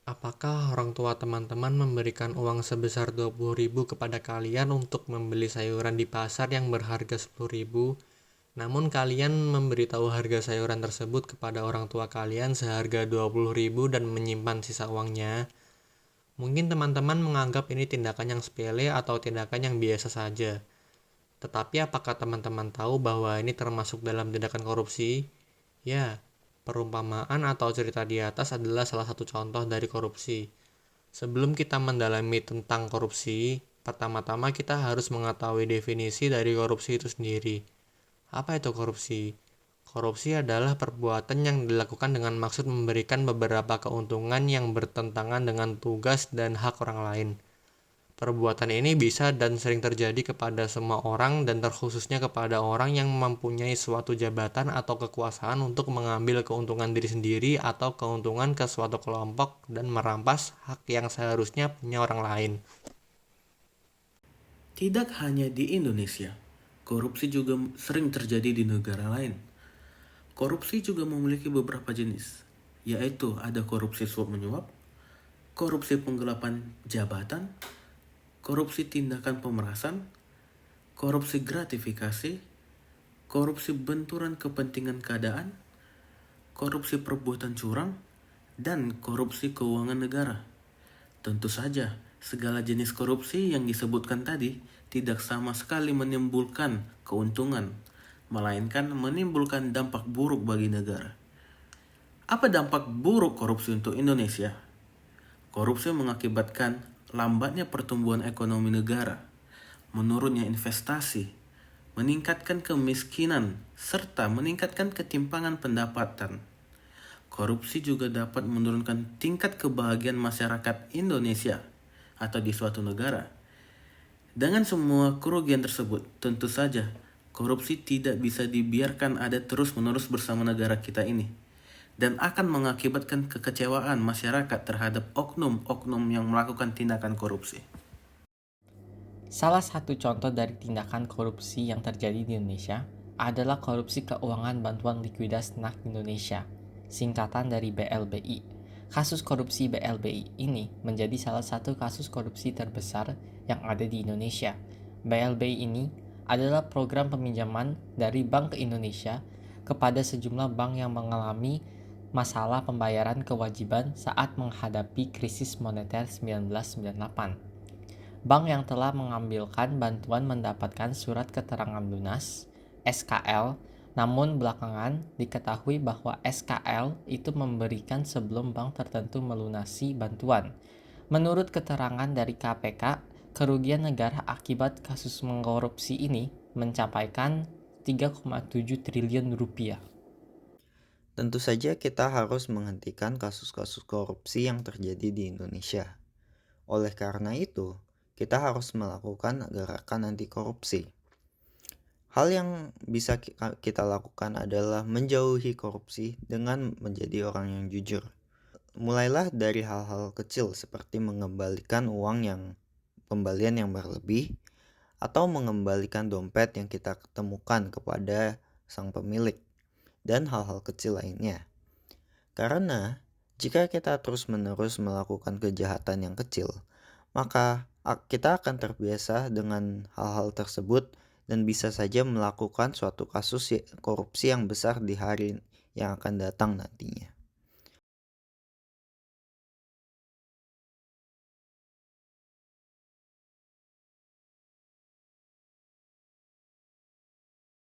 Apakah orang tua teman-teman memberikan uang sebesar 20.000 kepada kalian untuk membeli sayuran di pasar yang berharga 10.000, namun kalian memberitahu harga sayuran tersebut kepada orang tua kalian seharga 20.000 dan menyimpan sisa uangnya? Mungkin teman-teman menganggap ini tindakan yang sepele atau tindakan yang biasa saja. Tetapi apakah teman-teman tahu bahwa ini termasuk dalam tindakan korupsi? Ya, perumpamaan atau cerita di atas adalah salah satu contoh dari korupsi. Sebelum kita mendalami tentang korupsi, pertama-tama kita harus mengetahui definisi dari korupsi itu sendiri. Apa itu korupsi? Korupsi adalah perbuatan yang dilakukan dengan maksud memberikan beberapa keuntungan yang bertentangan dengan tugas dan hak orang lain. Perbuatan ini bisa dan sering terjadi kepada semua orang dan terkhususnya kepada orang yang mempunyai suatu jabatan atau kekuasaan untuk mengambil keuntungan diri sendiri atau keuntungan ke suatu kelompok dan merampas hak yang seharusnya punya orang lain. Tidak hanya di Indonesia, korupsi juga sering terjadi di negara lain. Korupsi juga memiliki beberapa jenis, yaitu ada korupsi suap menyuap, korupsi penggelapan jabatan, korupsi tindakan pemerasan, korupsi gratifikasi, korupsi benturan kepentingan keadaan, korupsi perbuatan curang, dan korupsi keuangan negara. Tentu saja, segala jenis korupsi yang disebutkan tadi tidak sama sekali menimbulkan keuntungan, melainkan menimbulkan dampak buruk bagi negara. Apa dampak buruk korupsi untuk Indonesia? Korupsi mengakibatkan lambatnya pertumbuhan ekonomi negara, menurunnya investasi, meningkatkan kemiskinan, serta meningkatkan ketimpangan pendapatan. Korupsi juga dapat menurunkan tingkat kebahagiaan masyarakat Indonesia atau di suatu negara. Dengan semua kerugian tersebut, tentu saja korupsi tidak bisa dibiarkan ada terus-menerus bersama negara kita ini, dan akan mengakibatkan kekecewaan masyarakat terhadap oknum-oknum yang melakukan tindakan korupsi. Salah satu contoh dari tindakan korupsi yang terjadi di Indonesia adalah korupsi keuangan bantuan likuiditas anak Indonesia, singkatan dari BLBI. Kasus korupsi BLBI ini menjadi salah satu kasus korupsi terbesar yang ada di Indonesia. BLBI ini adalah program peminjaman dari Bank Indonesia kepada sejumlah bank yang mengalami masalah pembayaran kewajiban saat menghadapi krisis moneter 1998. Bank yang telah mengambilkan bantuan mendapatkan surat keterangan lunas (SKL), namun belakangan diketahui bahwa SKL itu memberikan sebelum bank tertentu melunasi bantuan. Menurut keterangan dari KPK, kerugian negara akibat kasus mengkorupsi ini mencapaikan 3,7 triliun rupiah. Tentu saja kita harus menghentikan kasus-kasus korupsi yang terjadi di Indonesia. Oleh karena itu, kita harus melakukan gerakan anti korupsi. Hal yang bisa kita lakukan adalah menjauhi korupsi dengan menjadi orang yang jujur. Mulailah dari hal-hal kecil seperti mengembalikan pembalian yang berlebih, atau mengembalikan dompet yang kita temukan kepada sang pemilik, dan hal-hal kecil lainnya. Karena jika kita terus-menerus melakukan kejahatan yang kecil, maka kita akan terbiasa dengan hal-hal tersebut dan bisa saja melakukan suatu kasus korupsi yang besar di hari yang akan datang nantinya.